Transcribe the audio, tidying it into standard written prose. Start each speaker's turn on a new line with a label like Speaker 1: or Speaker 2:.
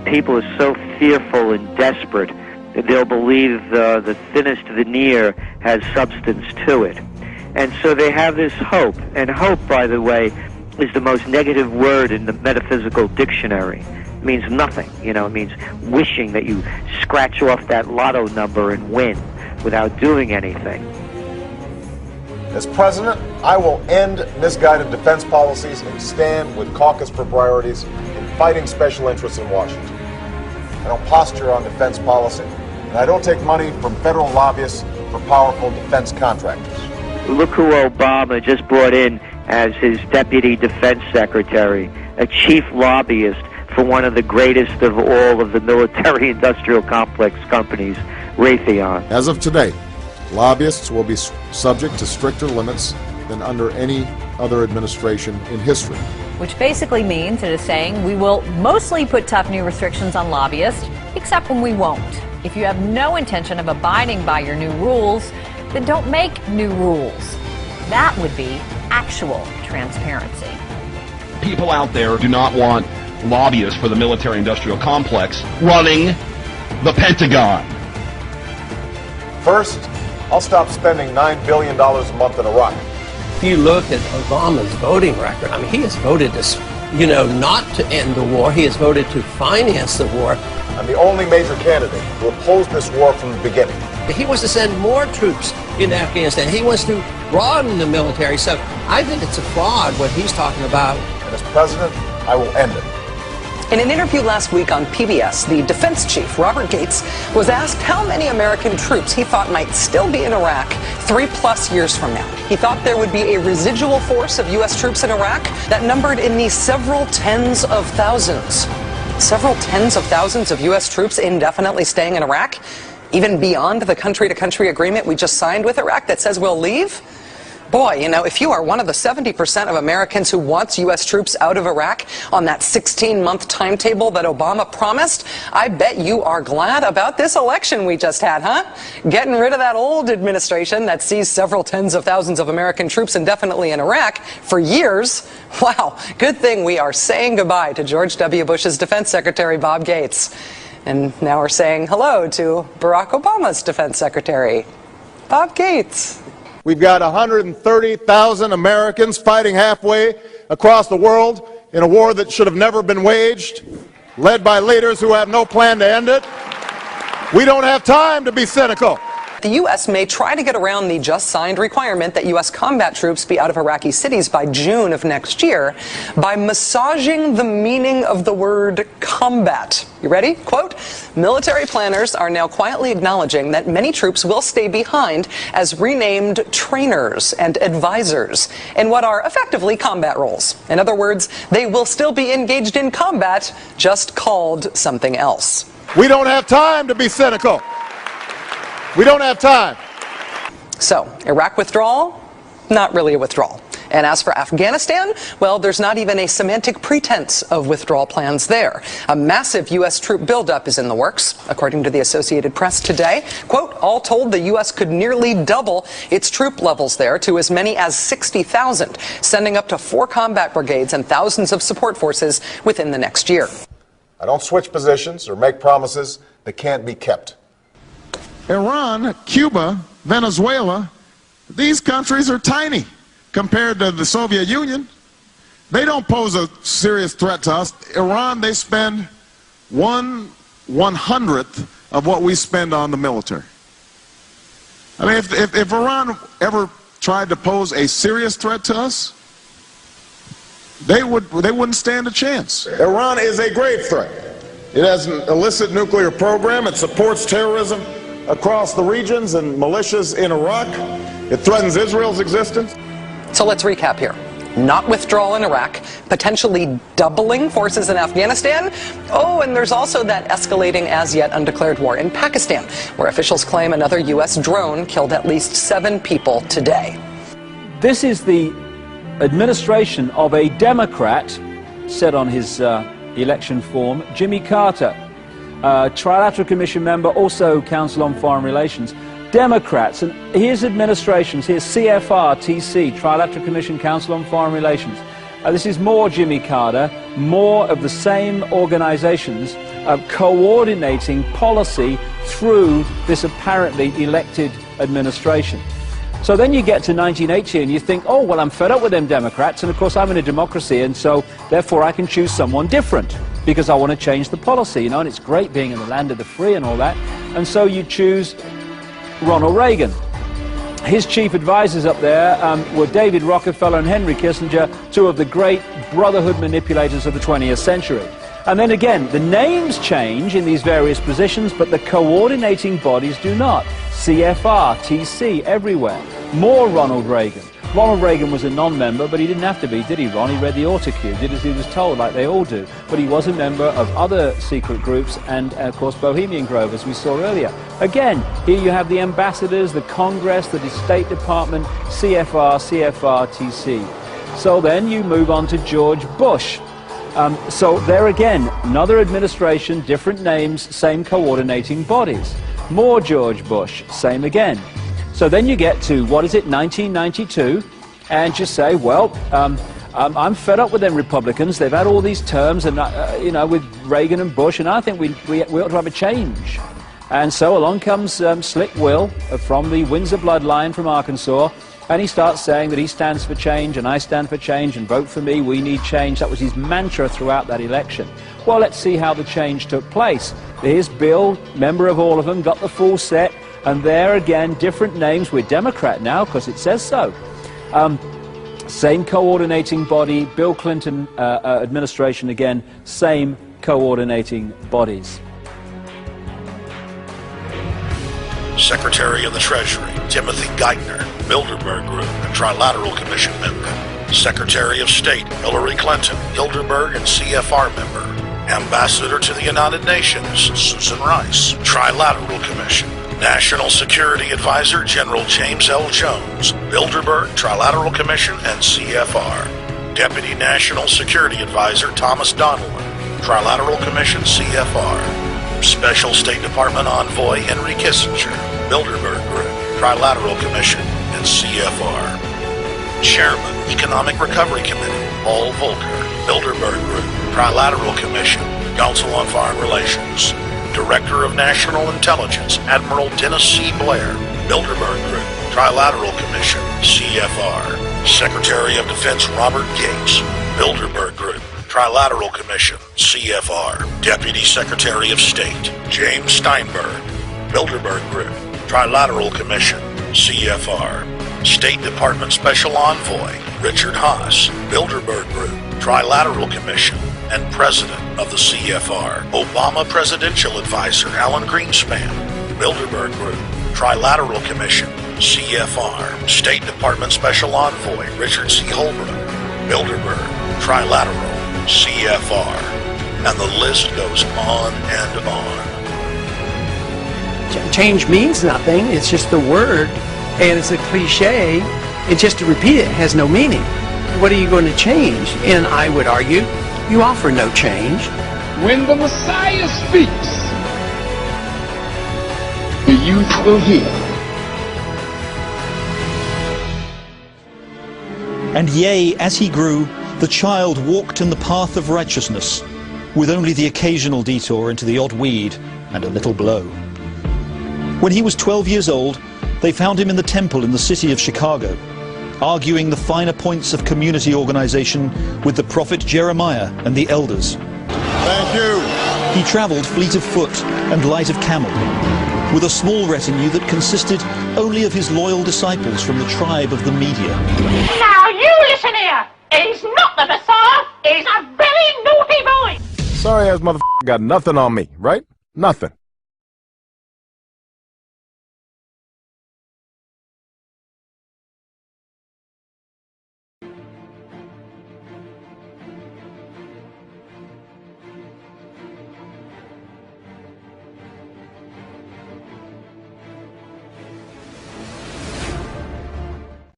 Speaker 1: people are so fearful and desperate that they'll believe the thinnest veneer has substance to it. And so they have this hope. And hope, by the way, is the most negative word in the metaphysical dictionary. It means nothing. You know, it means wishing that you scratch off that lotto number and win without doing anything.
Speaker 2: As president, I will end misguided defense policies and stand with caucus proprietors in fighting special interests in Washington. I don't posture on defense policy, and I don't take money from federal lobbyists for powerful defense contractors.
Speaker 1: Look who Obama just brought in as his deputy defense secretary, a chief lobbyist for one of the greatest of all of the military-industrial complex companies, Raytheon.
Speaker 2: As of today, lobbyists will be subject to stricter limits than under any other administration in history.
Speaker 3: Which basically means it is saying we will mostly put tough new restrictions on lobbyists, except when we won't. If you have no intention of abiding by your new rules, then don't make new rules. That would be actual transparency.
Speaker 4: People out there do not want lobbyists for the military-industrial complex running the Pentagon.
Speaker 2: First, I'll stop spending $9 billion a month in Iraq.
Speaker 5: If you look at Obama's voting record, I mean, he has voted to, not to end the war. He has voted to finance the war.
Speaker 2: I'm the only major candidate who opposed this war from the beginning.
Speaker 5: He wants to send more troops into Afghanistan. He wants to broaden the military. So I think it's a fraud what he's talking about.
Speaker 2: And as president, I will end it.
Speaker 6: In an interview last week on PBS, the defense chief, Robert Gates, was asked how many American troops he thought might still be in Iraq 3+ years from now. He thought there would be a residual force of U.S. troops in Iraq that numbered in the several tens of thousands. Several tens of thousands of U.S. troops indefinitely staying in Iraq, even beyond the country-to-country agreement we just signed with Iraq that says we'll leave? Boy, if you are one of the 70% of Americans who wants U.S. troops out of Iraq on that 16-month timetable that Obama promised, I bet you are glad about this election we just had, huh? Getting rid of that old administration that sees several tens of thousands of American troops indefinitely in Iraq for years. Wow, good thing we are saying goodbye to George W. Bush's defense secretary, Bob Gates. And now we're saying hello to Barack Obama's defense secretary, Bob Gates.
Speaker 2: We've got 130,000 Americans fighting halfway across the world in a war that should have never been waged, led by leaders who have no plan to end it. We don't have time to be cynical.
Speaker 6: The U.S. may try to get around the just signed requirement that U.S. combat troops be out of Iraqi cities by June of next year by massaging the meaning of the word combat. You ready? Quote, military planners are now quietly acknowledging that many troops will stay behind as renamed trainers and advisors in what are effectively combat roles. In other words, they will still be engaged in combat, just called something else.
Speaker 2: We don't have time to be cynical. We don't have time.
Speaker 6: So, Iraq withdrawal? Not really a withdrawal. And as for Afghanistan, well, there's not even a semantic pretense of withdrawal plans there. A massive U.S. troop buildup is in the works, according to the Associated Press today. Quote, all told, the U.S. could nearly double its troop levels there to as many as 60,000, sending up to 4 combat brigades and thousands of support forces within the next year.
Speaker 2: I don't switch positions or make promises that can't be kept.
Speaker 7: Iran, Cuba, Venezuela, these countries are tiny compared to the Soviet Union. They don't pose a serious threat to us. Iran, they spend 1/100th of what we spend on the military. I mean, if Iran ever tried to pose a serious threat to us, they wouldn't stand a chance.
Speaker 2: Iran is a grave threat. It has an illicit nuclear program. It supports terrorism across the regions and militias in Iraq. It threatens Israel's existence.
Speaker 6: So let's recap here. Not withdrawal in Iraq, potentially doubling forces in Afghanistan. Oh, and there's also that escalating as yet undeclared war in Pakistan, where officials claim another U.S. drone killed at least 7 people today.
Speaker 8: This is the administration of a Democrat, said on his election form, Jimmy Carter. Trilateral Commission member, also Council on Foreign Relations. Democrats, and here's administrations, here's CFR-TC, Trilateral Commission, Council on Foreign Relations. This is more Jimmy Carter, more of the same organizations coordinating policy through this apparently elected administration. So then you get to 1980 and you think, oh, well, I'm fed up with them Democrats, and of course I'm in a democracy, and so therefore I can choose someone different because I want to change the policy, you know, and it's great being in the land of the free and all that. And so you choose Ronald Reagan. His chief advisors up there were David Rockefeller and Henry Kissinger, two of the great brotherhood manipulators of the 20th century. And then again, the names change in these various positions, but the coordinating bodies do not. CFR, TC, everywhere. More Ronald Reagan. Ronald Reagan was a non-member, but he didn't have to be, did he, Ron? He read the autocue, did as he was told, like they all do. But he was a member of other secret groups and, of course, Bohemian Grove, as we saw earlier. Again, here you have the ambassadors, the Congress, the State Department, CFR, TC. So then you move on to George Bush. So there again, another administration, different names, same coordinating bodies. More George Bush, same again. So then you get to, what is it, 1992, and you say, well, I'm fed up with them Republicans. They've had all these terms, and you know, with Reagan and Bush, and I think we ought to have a change. And so along comes Slick Will from the Windsor bloodline from Arkansas, and he starts saying that he stands for change, and I stand for change, and vote for me, we need change. That was his mantra throughout that election. Well, let's see how the change took place. Here's Bill, member of all of them, got the full set, and there again, different names. We're Democrat now, because it says so. Same coordinating body, Bill Clinton administration again, same coordinating bodies.
Speaker 9: Secretary of the Treasury, Timothy Geithner, Bilderberg Group and Trilateral Commission member. Secretary of State, Hillary Clinton, Bilderberg and CFR member. Ambassador to the United Nations, Susan Rice, Trilateral Commission. National Security Advisor, General James L. Jones, Bilderberg, Trilateral Commission and CFR. Deputy National Security Advisor, Thomas Donilon, Trilateral Commission, CFR. Special State Department Envoy Henry Kissinger, Bilderberg Group, Trilateral Commission, and CFR. Chairman, Economic Recovery Committee, Paul Volcker, Bilderberg Group, Trilateral Commission, Council on Foreign Relations. Director of National Intelligence, Admiral Dennis C. Blair, Bilderberg Group, Trilateral Commission, CFR. Secretary of Defense Robert Gates, Bilderberg Group, Trilateral Commission, CFR. Deputy Secretary of State, James Steinberg, Bilderberg Group, Trilateral Commission, CFR. State Department Special Envoy, Richard Haas, Bilderberg Group, Trilateral Commission, and President of the CFR. Obama Presidential Advisor, Alan Greenspan, Bilderberg Group, Trilateral Commission, CFR. State Department Special Envoy, Richard C. Holbrooke, Bilderberg, Trilateral, CFR, and the list goes on and on.
Speaker 5: Change means nothing. It's just the word, and it's a cliche. And just to repeat it has no meaning. What are you going to change? And I would argue, you offer no change.
Speaker 10: When the Messiah speaks, the youth will hear.
Speaker 11: And yea, as he grew, the child walked in the path of righteousness, with only the occasional detour into the odd weed and a little blow. When he was 12 years old, they found him in the temple in the city of Chicago, arguing the finer points of community organization with the prophet Jeremiah and the elders.
Speaker 7: Thank you.
Speaker 11: He traveled fleet of foot and light of camel, with a small retinue that consisted only of his loyal disciples from the tribe of the Media.
Speaker 12: Now you listen here. He's not the Messiah. He's a very naughty boy.
Speaker 2: Sorry ass motherfucker got nothing on me, right? Nothing.